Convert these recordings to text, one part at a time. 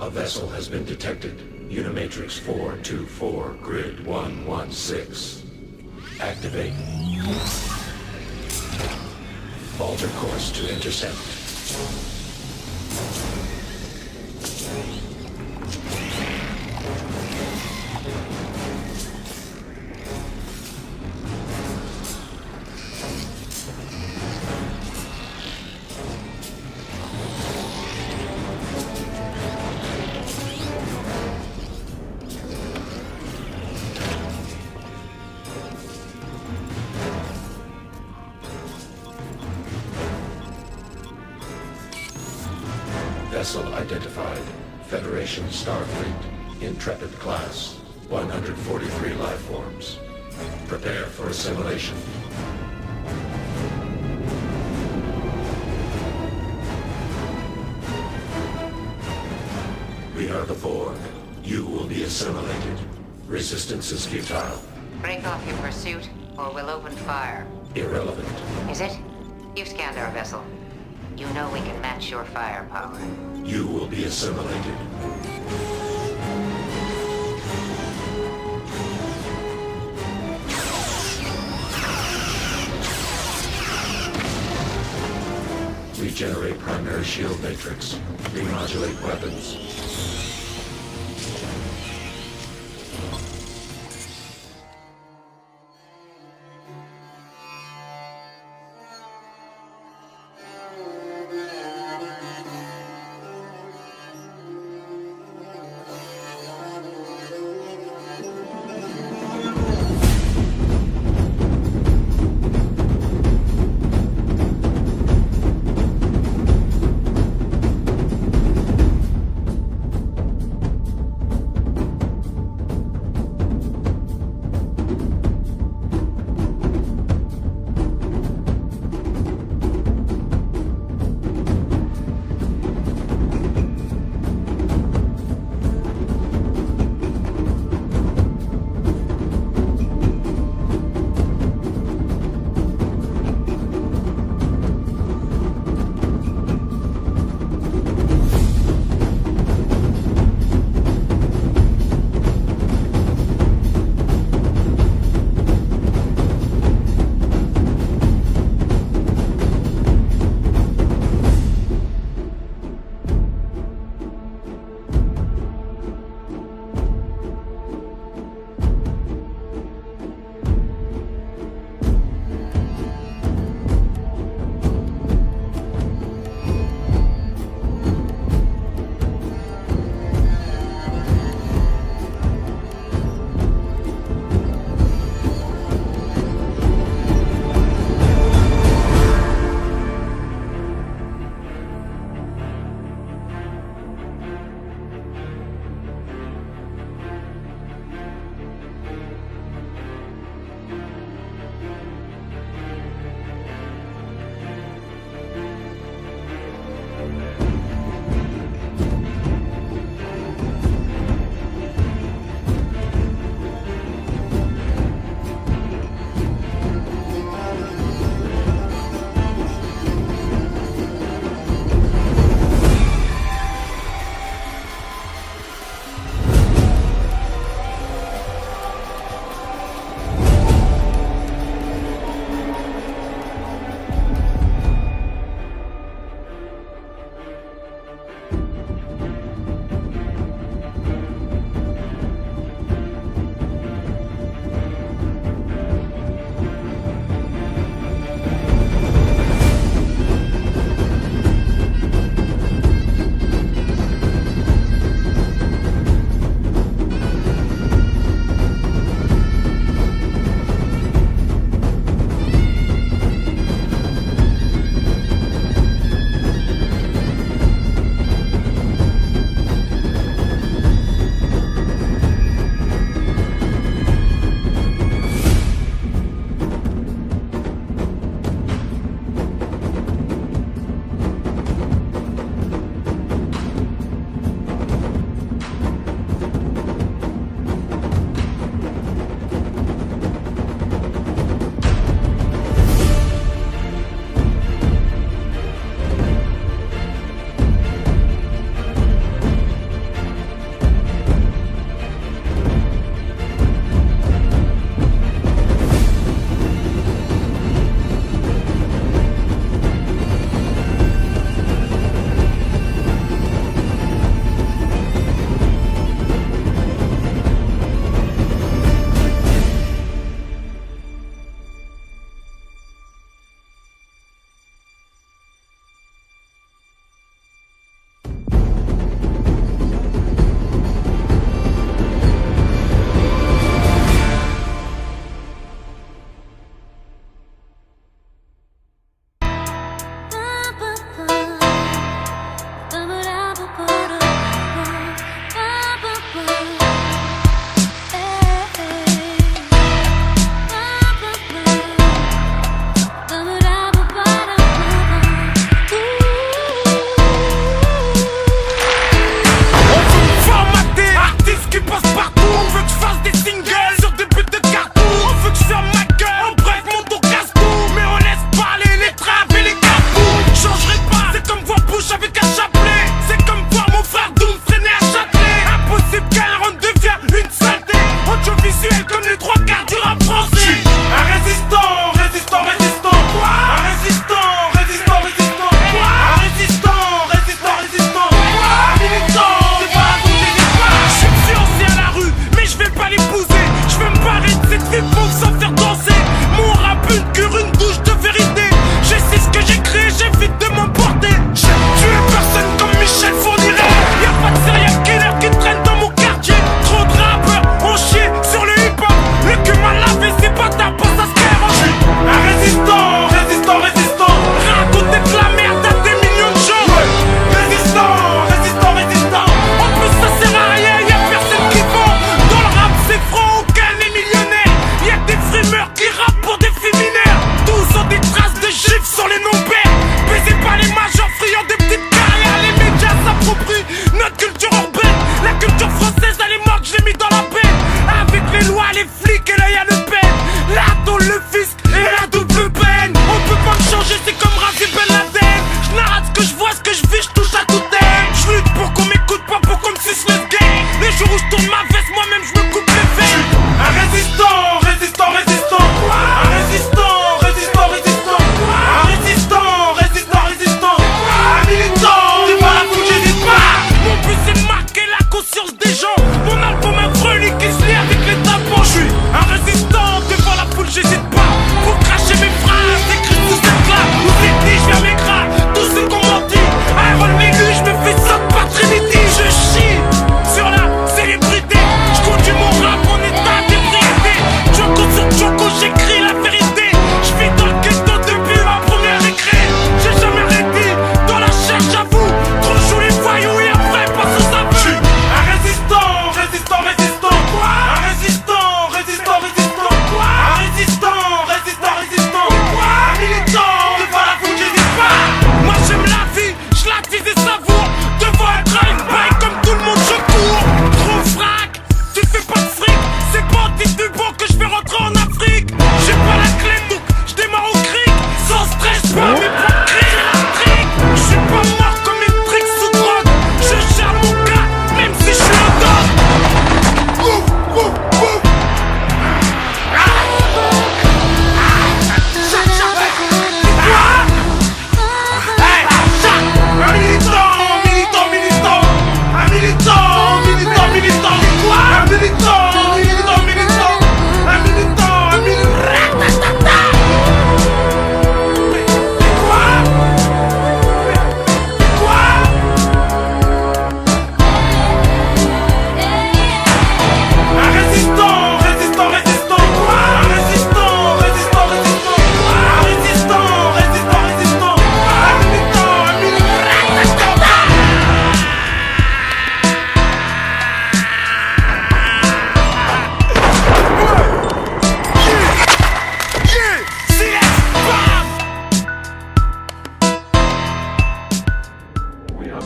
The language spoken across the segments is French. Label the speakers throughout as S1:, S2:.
S1: A vessel has been detected. Unimatrix 424, grid 116. Activate. Alter course to intercept. Vessel identified. Federation Starfleet. Intrepid class. 143 life forms. Prepare for assimilation. We are the Borg. You will be assimilated. Resistance is futile.
S2: Break off your pursuit, or we'll open fire.
S1: Irrelevant.
S2: Is it? You've scanned our vessel. You know we can match your firepower.
S1: You will be assimilated. Regenerate primary shield matrix. Remodulate weapons.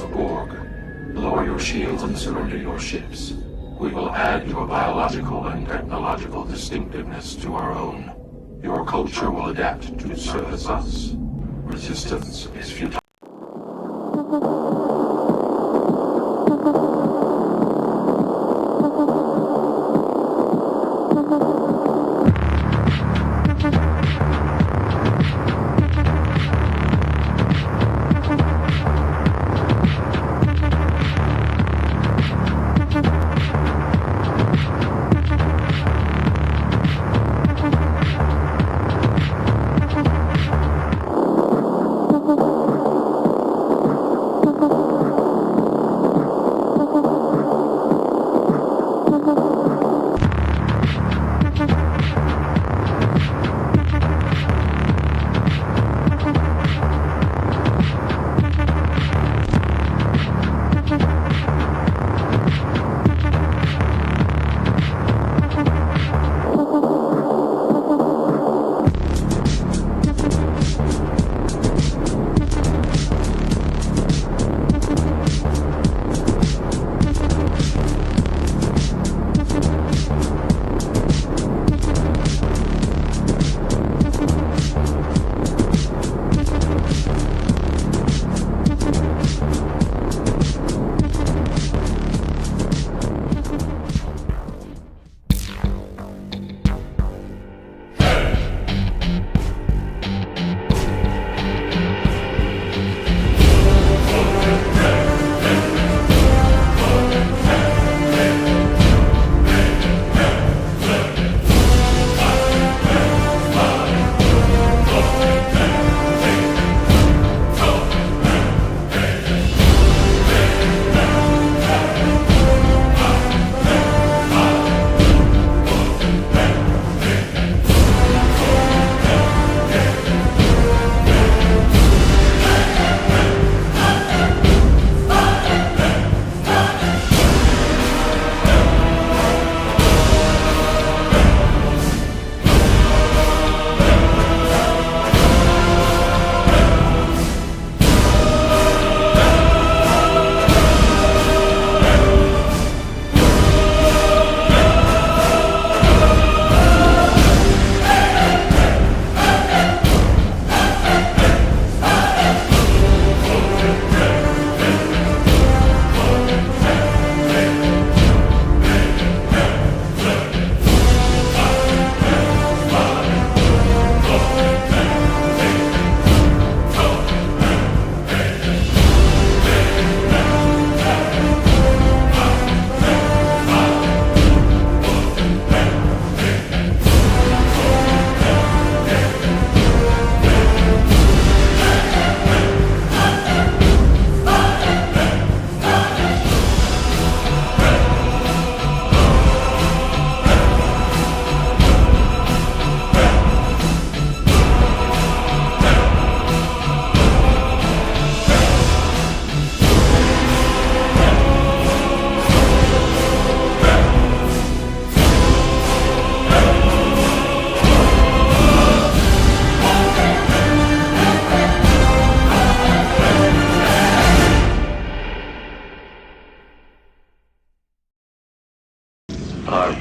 S3: the Borg. Lower your shields and surrender your ships. We will add your biological and technological distinctiveness to our own. Your culture will adapt to service us. Resistance is futile.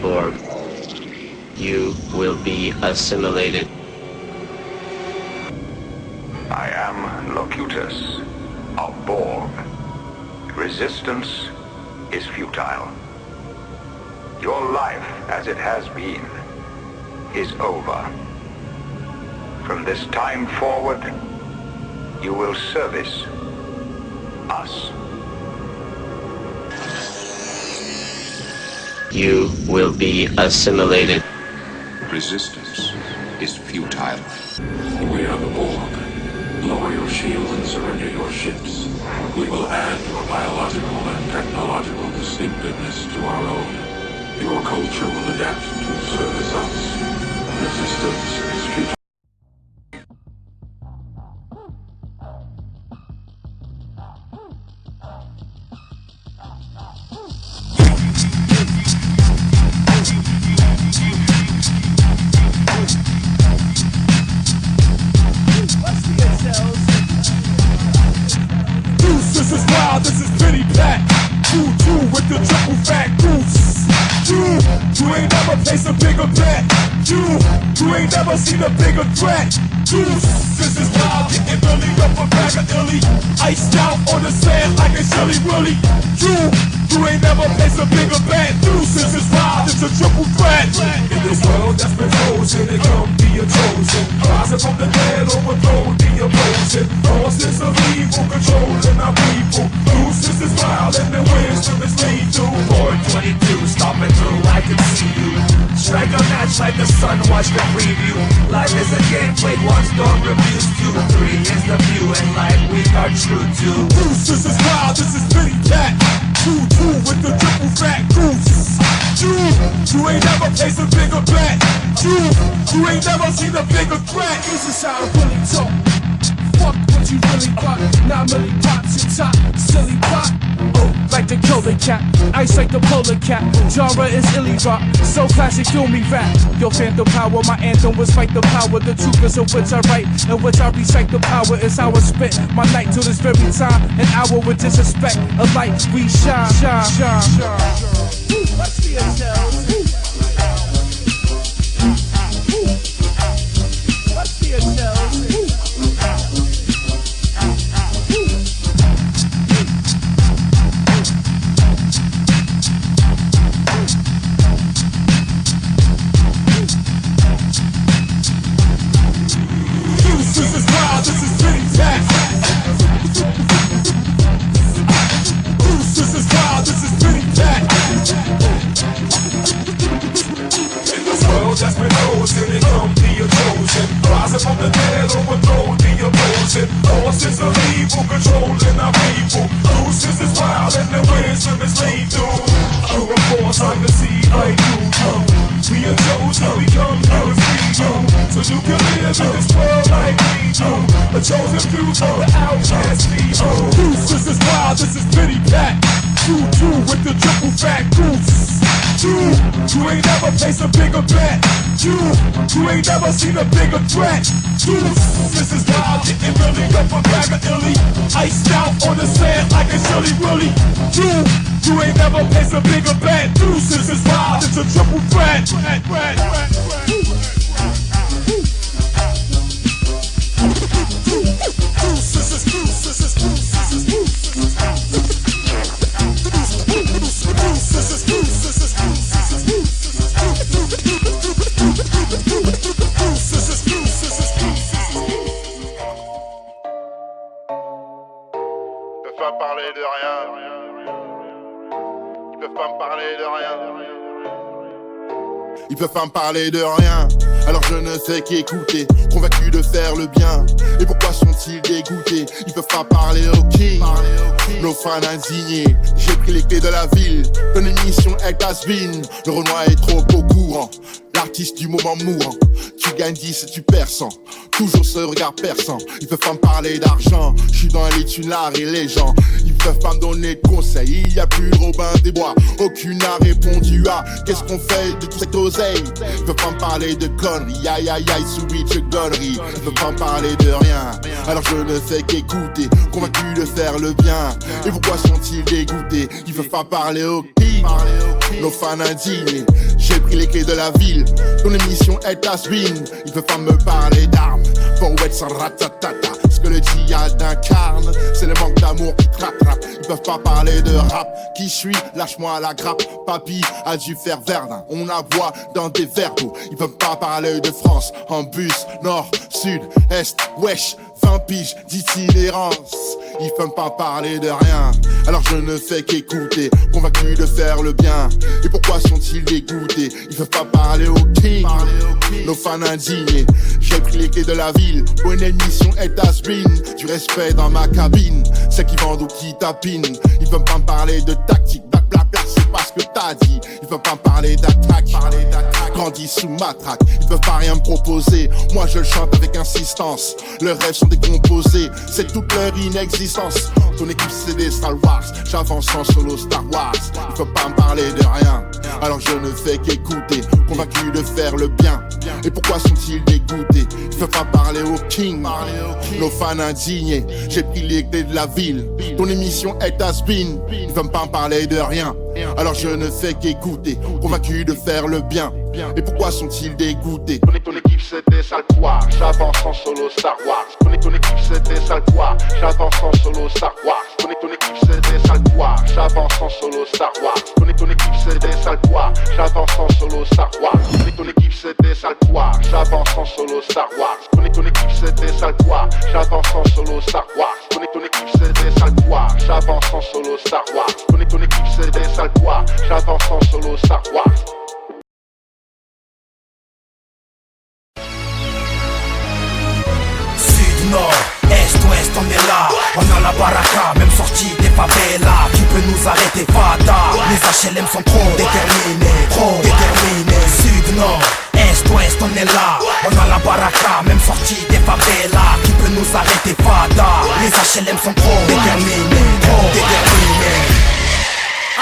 S4: Borg. You will be assimilated.
S5: I am Locutus of Borg. Resistance is futile. Your life, as it has been, is over. From this time forward, you will service us.
S4: You will be assimilated.
S6: Resistance is futile.
S3: We are the Borg. Lower your shields and surrender your ships. We will add your biological and technological distinctiveness to our own. Your culture will adapt to service us. Resistance is futile.
S7: Deuces this is wild, this is pity pat. 2-2 with the triple fat goose. You ain't never placed a bigger bet. You ain't never seen a bigger threat. This is wild, getting really up a bag of illy. Iced out on the sand like a silly willy. You ain't never placed a bigger bet. This is wild, it's a triple threat. In this world that's been frozen, it come be a chosen. Rising from the dead, overthrow the opposing. Forces of evil, controlling our people. This is wild and the wisdom is lethal. 422, stomping through, I can see you. Strike a match like the sun, watch the preview. Life is a game played once, don't refuse to. 3 is the view, and life we are true to. This is wild, this is pity cat. 2-2 with the triple fat goose. You ain't never placed a bigger bet. You ain't never seen a bigger threat. This is how I really talk. Fuck what you really got. 9 million pops your top, silly pop. Oh, like the Kodak cat, ice like the polar cat. Genre is illy rock, so classic, feel me rap. Yo, phantom power, my anthem was fight the power. The truth is of which I write, and which I recite. The power is how I spit my night till this very time. An hour with disrespect, a light we shine, shine, shine, shine. Let's see ourselves. Let's see ourselves. This is wild, this is pretty fat. This is wild, this is pretty fat. In this world that's been chosen, it come be a chosen. Rising from the dead, overthrow the opposing. Forces of evil, controlling our people. This is wild and the wisdom is lethal. Through a force I can see like you. We are chosen, we come here to free you. So you can live in this world like we do. A chosen few of the outcast people. This is wild, this is pity pat. 2-2 with the triple fat goose. You ain't never placed a bigger bet. You ain't never seen a bigger threat. This is wild, getting really up a bag of illy. Iced out on the sand like a silly willy. You ain't never placed a bigger bet. This is wild, it's a triple threat.
S8: Parler de rien. Ils peuvent pas me parler de rien.
S9: Ils peuvent pas me parler de rien, alors je ne sais qu'écouter, convaincu de faire le bien. Et pourquoi sont-ils dégoûtés? Ils peuvent pas parler au king, nos fans indignés. J'ai pris les clés de la ville, ton émission est has-been. Le Renoir est trop au courant, l'artiste du moment mourant. Tu gagnes 10 et tu perds 100, toujours ce regard perçant. Ils peuvent pas me parler d'argent, je suis dans les thunes, l'art et les gens. Ils peuvent pas me donner de conseils, il y a plus Robin des Bois. Aucune n'a répondu à qu'est-ce qu'on fait de tout cet oseille. Ils peuvent pas me parler de conneries, aïe aïe aïe, switch gonnerie. Ils peuvent pas me parler de rien, alors je ne fais qu'écouter, convaincu de faire le bien. Et pourquoi sont-ils dégoûtés? Ils peuvent pas parler au king, nos fans indignés. J'ai pris les clés de la ville, ton émission est has-been. Ils peuvent pas me parler d'armes, poète sans ratatata. Ce que le djihad incarne, c'est le manque d'amour qui te rattrape. Ils peuvent pas parler de rap, qui je suis, lâche-moi la grappe. Papy a dû faire Verdun, on la voit dans des verres d'eau. Ils peuvent pas parler de France, en bus, nord, sud, est, wesh. 20 piges d'itinérance, ils peuvent pas parler de rien, alors je ne fais qu'écouter, convaincu de faire le bien. Et pourquoi sont-ils dégoûtés? Ils peuvent pas parler au king, nos fans indignés. J'ai pris les clés de la ville, pour une émission est has-been. Du respect dans ma cabine, ceux qui vendent ou qui tapinent. Ils peuvent pas me parler de tactique, blablabla, c'est pas ce que t'a dit. Ils peuvent pas me parler d'attaque, grandis sous matraque. Ils peuvent pas rien me proposer, moi je le chante avec insistance. Leurs rêves sont décomposés, c'est toute leur inexistence. Ton équipe c'est des Star Wars, j'avance en solo Star Wars. Ils peuvent pas me parler de rien, alors je ne fais qu'écouter. Convaincu de faire le bien, et pourquoi sont-ils dégoûtés? Ils peuvent pas parler au king, nos fans indignés. J'ai pris les clés de la ville, ton émission est has-been. Ils peuvent pas me parler de rien, alors je ne fais qu'écouter. Convaincu de faire le bien, et pourquoi sont-ils dégoûtés? Connais ton équipe c'est des sales poires, j'avance en solo Star Wars. Connais ton équipe c'est des sales poires, j'avance en solo Star Wars. Connais ton équipe c'est des sales poires, j'avance en solo Star Wars. Connais ton équipe c'est des sales poires, j'avance en solo Star Wars. Connais ton équipe c'est des sales poires, j'avance en solo Star Wars. Connais ton équipe c'est des sales poires, j'avance en solo Star Wars. Connais ton équipe c'est des sales poires, j'avance en solo Star Wars. Connais ton équipe c'est des sales poires, j'avance en solo Star Wars.
S7: Nord, est, ouest, on est là. On a la baraka, même sortie des favelas. Qui peut nous arrêter, Fada? Les HLM sont trop déterminés, trop déterminés. Sud, nord, est, ouest, on est là. On a la baraka, même sortie des favelas. Qui peut nous arrêter, Fada? Les HLM sont trop déterminés, trop déterminés.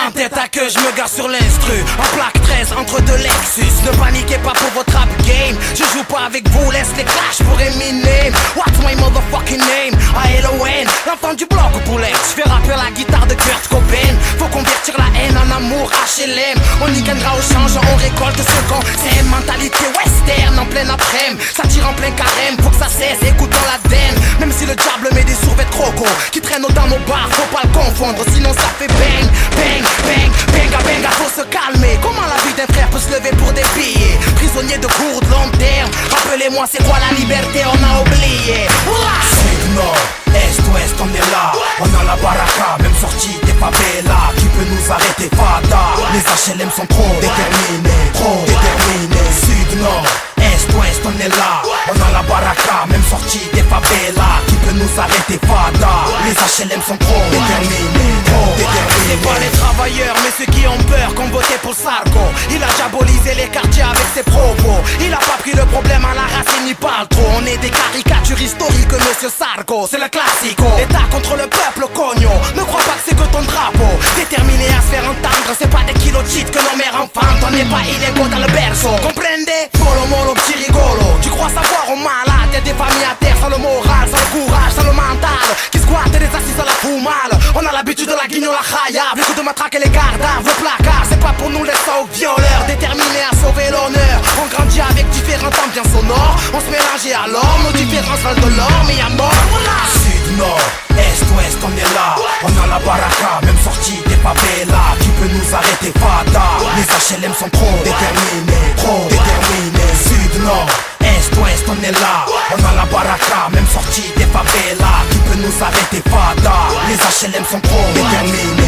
S7: En tête à queue, je me gare sur l'instru. En plaque 13 entre deux Lexus. Ne paniquez pas pour votre rap game. Je joue pas avec vous, laisse les clashs pour Eminem. What's my motherfucking name? A-L-O-N, l'enfant du bloc au poulet. Je fais rapper la guitare de Kurt Cobain. Faut convertir la haine en amour, HLM. On y gagnera au change, on récolte ce qu'on. C'est une mentalité western en plein après-midi. Ça tire en plein carême, faut que ça cesse, écoutons la den. Même si le diable met des survêtements croco qui traînent dans nos bars, faut pas le confondre. Sinon ça fait bang, bang. Bang, benga, benga, faut se calmer. Comment la vie d'un frère peut se lever pour des billets? Prisonnier de court, de long terme. Rappelez-moi c'est quoi la liberté, on a oublié. Sud, nord, est, ouest, on est là. On a la baraka, même sortie des favelas. Qui peut nous arrêter, Fada? Les HLM sont trop déterminés, trop déterminés. Sud, nord, est, ouest, on est là. On a la baraka, même sortie des favelas. Qui peut nous arrêter, Fada? Les HLM sont trop déterminés, trop déterminés. C'est pas les travailleurs, mais ceux qui ont peur, qu'on votait pour Sarko. Il a diabolisé les quartiers avec ses propos. Il a pas pris le problème à la racine, il parle trop. On est des caricatures historiques, monsieur Sarko. C'est le classico. L'État contre le peuple, cogno. Ne crois pas que c'est que ton drapeau. Déterminé à se faire entendre, c'est pas des kilos de shit que nos mères enfantent. On n'est pas illégaux dans le berceau. Comprendez? Molo molo, petit rigolo. Tu crois savoir au malade? Y'a des familles à terre sans le moral, sans le courage, sans le mental. Qui squattent des assises à la foumale. On a l'habitude de la guignola khaya. Les coups de matraque et les gardards, vos placards. C'est pas pour nous les sauts violeurs. Déterminés à sauver l'honneur. On grandit avec différentes ambiances sonores. On se mélange et alors nos différences valent de l'or. Mais y'a mort, voilà. Sud, nord, est, ouest, on est là. On a la baraka, même sortie des favelas. Qui peut nous arrêter, Fada? Les HLM sont trop déterminés, trop déterminés. Sud, nord, est, ouest, on est là. On a la baraka, même sortie des favelas. Qui peut nous arrêter, Fada? Les HLM sont trop déterminés.